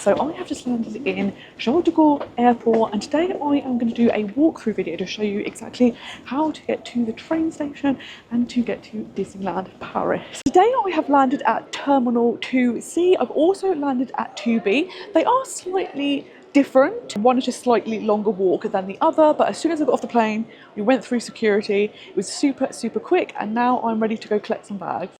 So I have just landed in Charles de Gaulle Airport, and today I am going to do a walkthrough video to show you exactly how to get to the train station and to get to Disneyland Paris. Today I have landed at Terminal 2C. I've also landed at 2B. They are slightly different. One is just slightly longer walk than the other, but as soon as I got off the plane, we went through security. It was super quick, and now I'm ready to go collect some bags.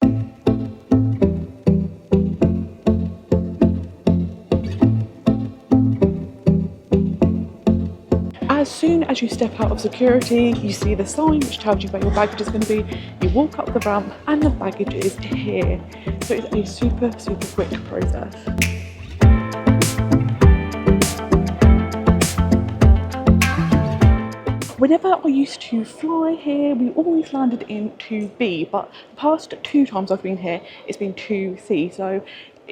As soon as you step out of security, you see the sign which tells you where your baggage is going to be. You walk up the ramp and the baggage is here. So it's a super quick process. Whenever I used to fly here, we always landed in 2B, but the past 2 times I've been here, it's been 2C. So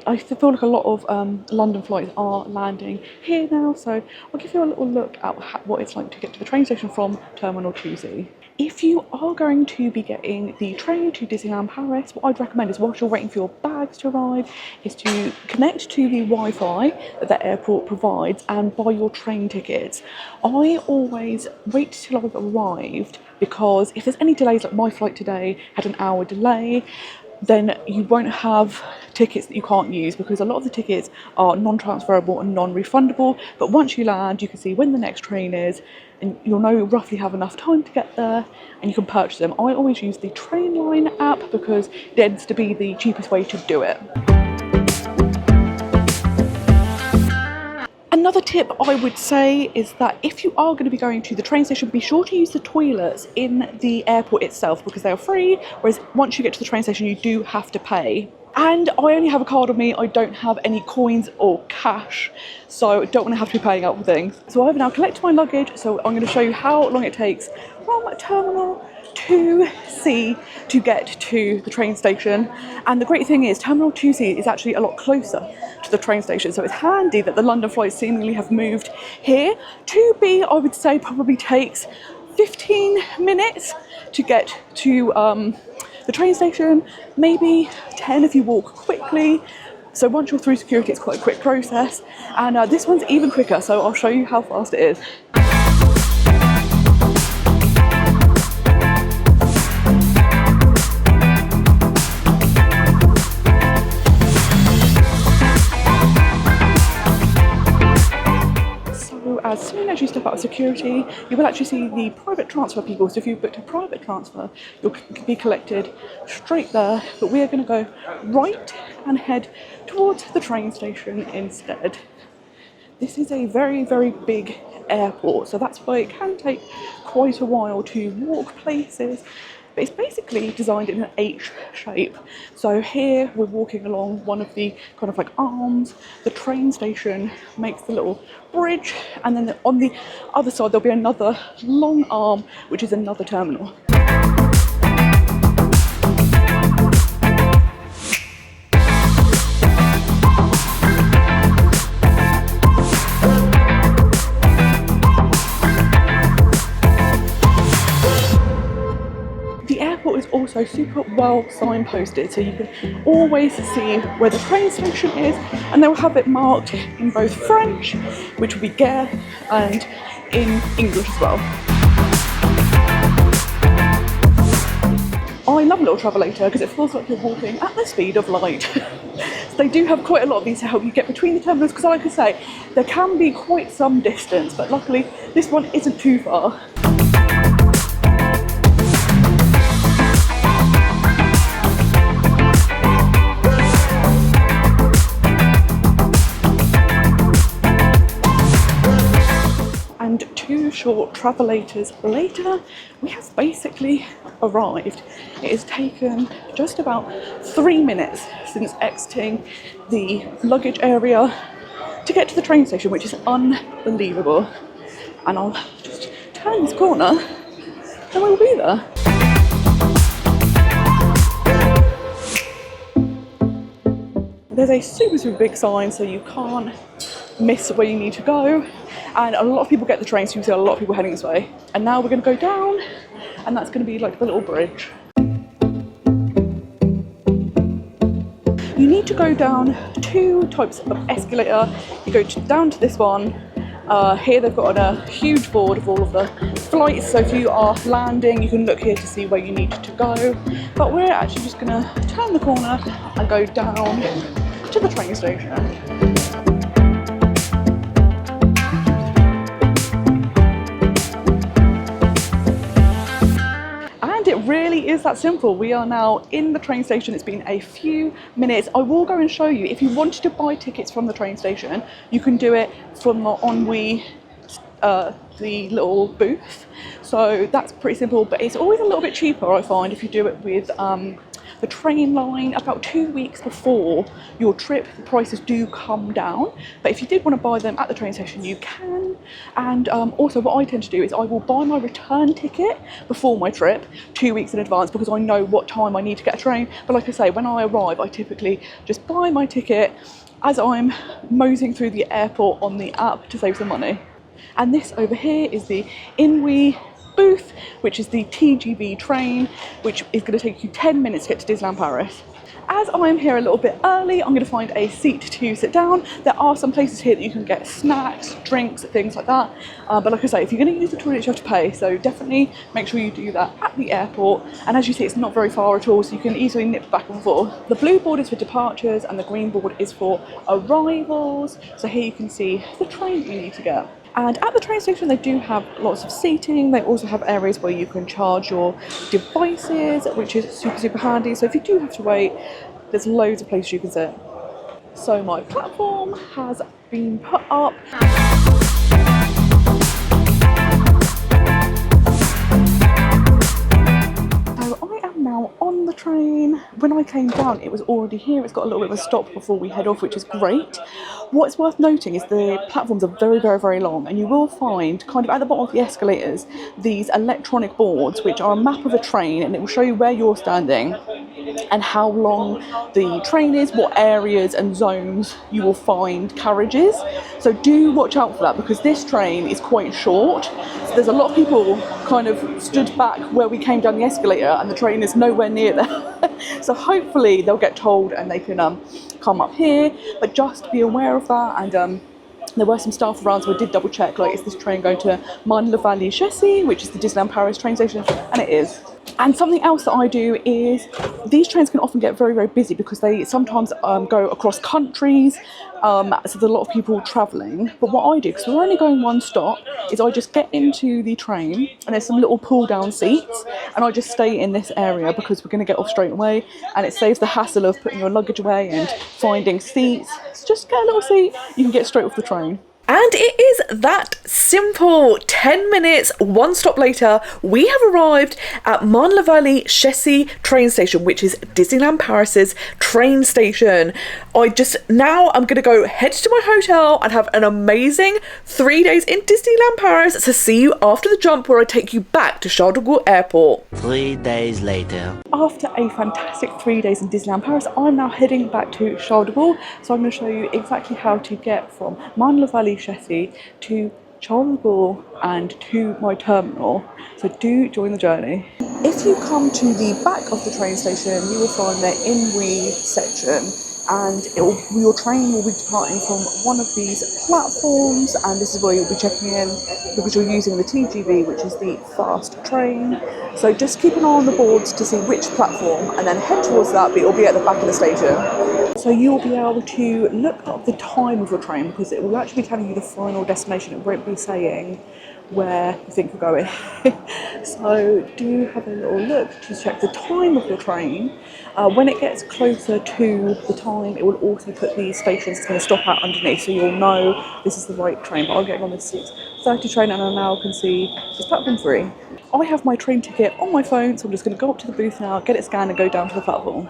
I feel like a lot of London flights are landing here now, so I'll give you a little look at what it's like to get to the train station from Terminal 2C. If you are going to be getting the train to Disneyland Paris, what I'd recommend is, whilst you're waiting for your bags to arrive, is to connect to the Wi-Fi that the airport provides and buy your train tickets. I always wait till I've arrived, because if there's any delays, like my flight today had an hour delay, then you won't have tickets that you can't use, because a lot of the tickets are non-transferable and non-refundable. But once you land, you can see when the next train is, and you'll know roughly have enough time to get there, and you can purchase them. I always use the Trainline app because it tends to be the cheapest way to do it. Another tip I would say is that if you are going to be going to the train station, be sure to use the toilets in the airport itself, because they are free, whereas once you get to the train station you do have to pay. And I only have a card on me, I don't have any coins or cash, so I don't want to have to be paying out for things. So I've now collected my luggage, so I'm going to show you how long it takes from Terminal 2C to get to the train station. And the great thing is, Terminal 2C is actually a lot closer to the train station, so it's handy that the London flights seemingly have moved here. 2B, I would say, probably takes 15 minutes to get to the train station, maybe 10 if you walk quickly. So once you're through security, it's quite a quick process. And this one's even quicker, so I'll show you how fast it is. As soon as you step out of security, you will actually see the private transfer people. So if you've booked a private transfer, you'll be collected straight there. But we are going to go right and head towards the train station instead. This is a very big airport, so that's why it can take quite a while to walk places. But it's basically designed in an H shape. So here we're walking along one of the kind of like arms. The train station makes the little bridge, and then on the other side there'll be another long arm, which is another terminal. Is also super well signposted, so you can always see where the train station is, and they will have it marked in both French, which will be Gare, and in English as well. I love a little travelator because it feels like you're walking at the speed of light. So they do have quite a lot of these to help you get between the terminals, because like I say, there can be quite some distance, but luckily this one isn't too far. And 2 short travelators later, we have basically arrived. It has taken just about 3 minutes since exiting the luggage area to get to the train station, which is unbelievable. And I'll just turn this corner and we'll be there. There's a super big sign, so you can't miss where you need to go. And a lot of people get the train, so you can see a lot of people heading this way. And now we're going to go down, and that's going to be like the little bridge. You need to go down 2 types of escalator. You go down to this one. Here they've got a huge board of all of the flights, so if you are landing you can look here to see where you need to go. But we're actually just going to turn the corner and go down to the train station. It really is that simple. We are now in the train station. It's been a few minutes. I will go and show you. If you wanted to buy tickets from the train station, you can do it from the Onwe, the little booth. So that's pretty simple, but it's always a little bit cheaper, I find, if you do it with the train line. About 2 weeks before your trip, the prices do come down, but if you did want to buy them at the train station, you can. And also what I tend to do is I will buy my return ticket before my trip 2 weeks in advance, because I know what time I need to get a train. But like I say, when I arrive, I typically just buy my ticket as I'm moseying through the airport on the app to save some money. And this over here is the Inouï booth, which is the TGV train, which is going to take you 10 minutes to get to Disneyland Paris. As I'm here a little bit early, I'm going to find a seat to sit down. There are some places here that you can get snacks, drinks, things like that. But like I say, if you're going to use the toilet, you have to pay. So definitely make sure you do that at the airport. And as you see, it's not very far at all, so you can easily nip back and forth. The blue board is for departures and the green board is for arrivals. So here you can see the train that you need to get. And at the train station they do have lots of seating. They also have areas where you can charge your devices, which is super handy. So if you do have to wait, there's loads of places you can sit. So my platform has been put up. Now on the train. When I came down it was already here. It's got a little bit of a stop before we head off, which is great. What's worth noting is the platforms are very long, and you will find kind of at the bottom of the escalators these electronic boards which are a map of a train, and it will show you where you're standing and how long the train is, what areas and zones you will find carriages. So do watch out for that, because this train is quite short. So there's a lot of people kind of stood back where we came down the escalator and the train is nowhere near there. So hopefully they'll get told and they can come up here, but just be aware of that. And there were some staff around, so I did double check, like, is this train going to Marne-la-Vallée-Chessy, which is the Disneyland Paris train station, and it is. And something else that I do is, these trains can often get very busy because they sometimes go across countries, so there's a lot of people travelling. But what I do, because we're only going one stop, is I just get into the train and there's some little pull down seats, and I just stay in this area because we're going to get off straight away, and it saves the hassle of putting your luggage away and finding seats. So just get a little seat, you can get straight off the train. And it is that simple. 10 minutes, one stop later, we have arrived at Marne-la-Vallée-Chessy train station, which is Disneyland Paris's train station. I'm going to go head to my hotel and have an amazing 3 days in Disneyland Paris. So see you after the jump, where I take you back to Charles de Gaulle Airport. 3 days later. After a fantastic 3 days in Disneyland Paris, I'm now heading back to Charles de Gaulle. So I'm going to show you exactly how to get from Marne-la-Vallée-Chessy to Charles de Gaulle and to my terminal. So do join the journey. If you come to the back of the train station, you will find the Inouï section, and your train will be departing from one of these platforms, and this is where you'll be checking in, because you're using the TGV, which is the fast train. So just keep an eye on the boards to see which platform, and then head towards that, but it'll be at the back of the station. So you'll be able to look up the time of your train, because it will actually be telling you the final destination. It won't be saying where you think you're going. So do have a little look to check the time of your train. When it gets closer to the time, it will also put the stations it's going to stop at underneath, so you'll know this is the right train. But I'm getting on this 6:30 train, and I now can see it's platform 3. I have my train ticket on my phone, so I'm just going to go up to the booth now, get it scanned and go down to the platform.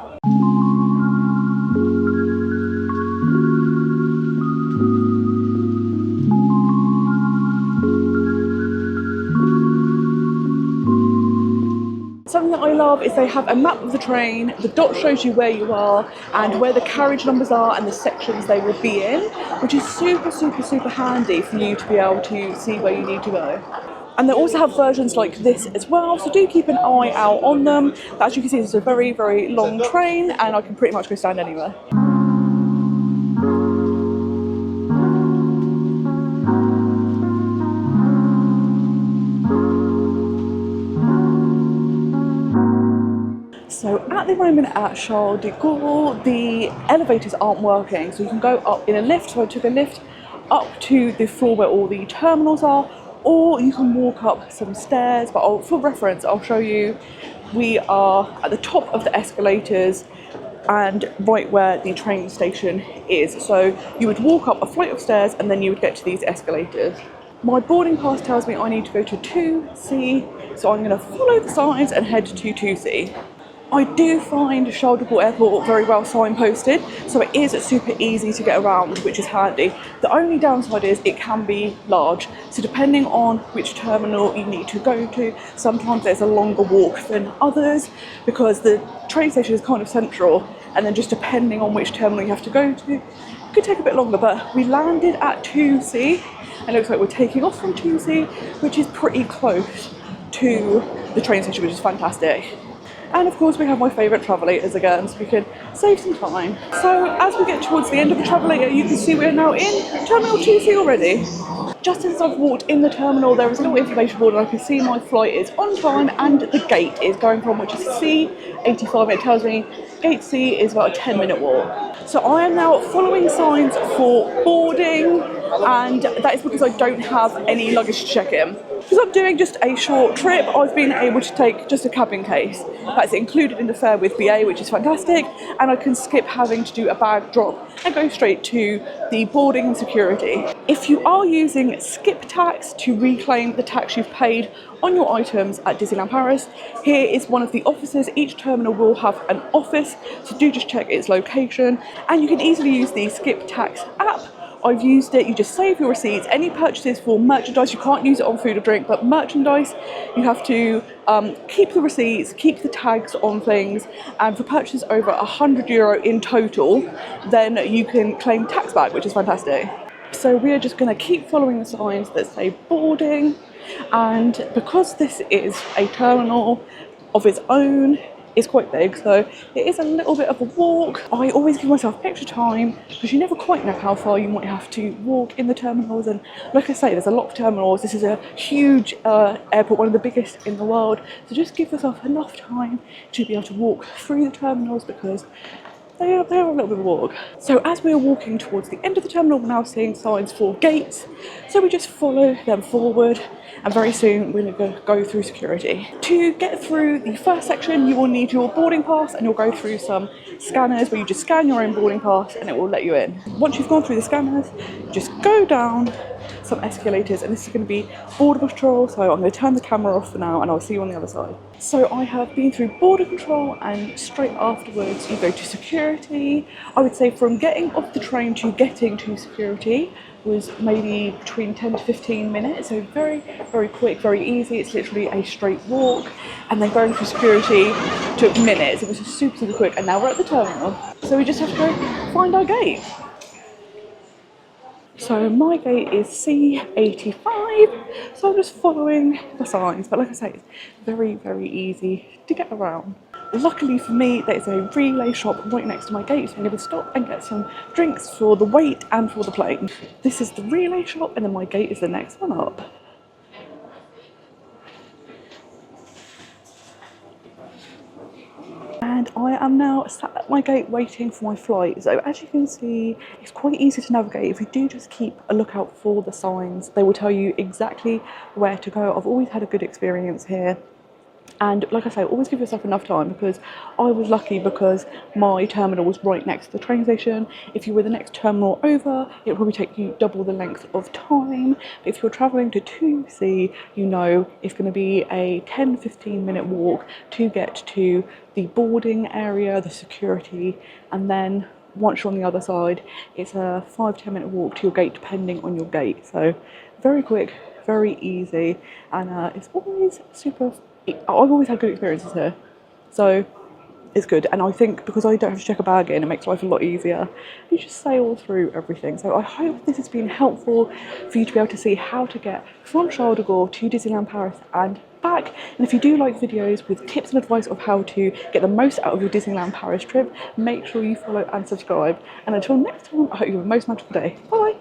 Something that I love is they have a map of the train. The dot shows you where you are and where the carriage numbers are and the sections they will be in, which is super handy for you to be able to see where you need to go. And they also have versions like this as well, so do keep an eye out on them. But as you can see, it's a very long train, and I can pretty much go stand anywhere. At the moment at Charles de Gaulle, the elevators aren't working, so you can go up in a lift. So I took a lift up to the floor where all the terminals are, or you can walk up some stairs, but for reference I'll show you. We are at the top of the escalators and right where the train station is. So you would walk up a flight of stairs and then you would get to these escalators. My boarding pass tells me I need to go to 2C, so I'm going to follow the signs and head to 2C. I do find Charles de Gaulle Airport very well signposted, so it is super easy to get around, which is handy. The only downside is it can be large, so depending on which terminal you need to go to, sometimes there's a longer walk than others because the train station is kind of central, and then just depending on which terminal you have to go to, it could take a bit longer. But we landed at 2C, and it looks like we're taking off from 2C, which is pretty close to the train station, which is fantastic. And of course we have my favourite travellators again, so we can save some time. So as we get towards the end of the travelator, you can see we're now in Terminal 2C already. Just as I've walked in the terminal, there is a little information board and I can see my flight is on time and the gate is going from, which is C85. It tells me gate C is about a 10-minute walk. So I am now following signs for boarding, and that is because I don't have any luggage to check in. Because I'm doing just a short trip, I've been able to take just a cabin case. That's included in the fare with BA, which is fantastic, and I can skip having to do a bag drop and go straight to the boarding and security. If you are using skip tax to reclaim the tax you've paid on your items at Disneyland Paris, here is one of the offices. Each terminal will have an office, so do just check its location, and you can easily use the skip tax app. I've used it. You just save your receipts. Any purchases for merchandise, you can't use it on food or drink, but merchandise, you have to keep the receipts, keep the tags on things, and for purchases over €100 in total, then you can claim tax back, which is fantastic. So we are just going to keep following the signs that say boarding, and because this is a terminal of its own, it's quite big, so it is a little bit of a walk. I always give myself extra time because you never quite know how far you might have to walk in the terminals, and like I say, there's a lot of terminals. This is a huge airport, one of the biggest in the world, so just give yourself enough time to be able to walk through the terminals because they are a little bit of a walk. So as we are walking towards the end of the terminal, we're now seeing signs for gates, so we just follow them forward, and very soon we're going to go through security. To get through the first section, you will need your boarding pass, and you'll go through some scanners where you just scan your own boarding pass and it will let you in. Once you've gone through the scanners, just go down some escalators, and this is going to be border control, so I'm going to turn the camera off for now and I'll see you on the other side. So I have been through border control, and straight afterwards you go to security. I would say from getting off the train to getting to security was maybe between 10 to 15 minutes, so very, very quick, very easy. It's literally a straight walk, and then going through security took minutes. It was super, super quick, and now we're at the terminal. So we just have to go find our gate. So my gate is C85, so I'm just following the signs, but like I say, it's very, very easy to get around. Luckily for me, there's a relay shop right next to my gate, so I'm going to stop and get some drinks for the wait and for the plane. This is the relay shop, and then my gate is the next one up. And I am now sat at my gate waiting for my flight. So as you can see, it's quite easy to navigate. If you do just keep a lookout for the signs, they will tell you exactly where to go. I've always had a good experience here. And like I say, always give yourself enough time, because I was lucky because my terminal was right next to the train station. If you were the next terminal over, it would probably take you double the length of time. But if you're travelling to 2C, you know it's going to be a 10-15 minute walk to get to the boarding area, the security, and then once you're on the other side, it's a 5-10 minute walk to your gate, depending on your gate. So very quick, very easy, and it's always super. I've always had good experiences here, so it's good. And I think because I don't have to check a bag in, it makes life a lot easier. You just sail through everything. So I hope this has been helpful for you to be able to see how to get from Charles de Gaulle to Disneyland Paris and back. And if you do like videos with tips and advice of how to get the most out of your Disneyland Paris trip, make sure you follow and subscribe. And until next time, I hope you have a most magical day. Bye.